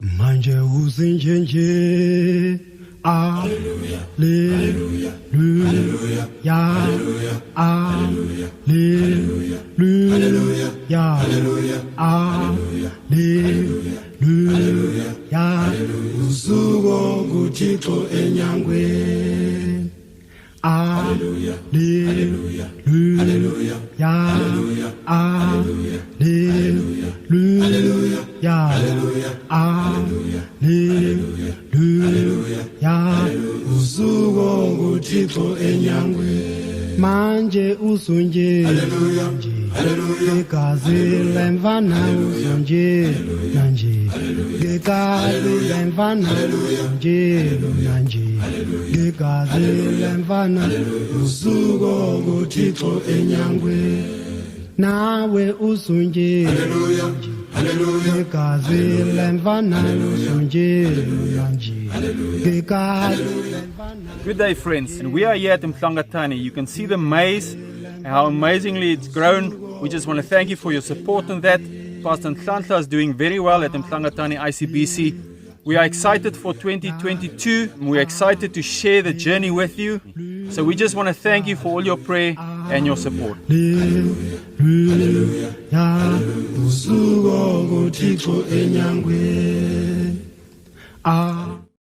Manje uzinjenje. Hallelujah. Hallelujah. Hallelujah. Hallelujah. Hallelujah. Hallelujah. Hallelujah. Hallelujah. Usuko kuThixo enyangweni. Hallelujah. Hallelujah. Hallelujah. Hallelujah. Hallelujah. Hallelujah. Hallelujah. Hallelujah. Hallelujah. Usuko kuThixo enyangweni. Manje usunje. Hallelujah. Hallelujah. Igazi lemfana usunje. Manje. Igazi lemfana usunje. Manje. Igazi lemfana usuko kuThixo enyangweni. Nawe usunje. Hallelujah. Hallelujah. Igazi lemfana usunje. Manje. Good day, friends, and we are here at Mhlangatani. You can see the maize, how amazingly it's grown. We just want to thank you for your support on that. Pastor Nhlanhla is doing very well at Mhlangatani ICBC. We are excited for 2022, and we are excited to share the journey with you. So we just want to thank you for all your prayer and your support. Hallelujah.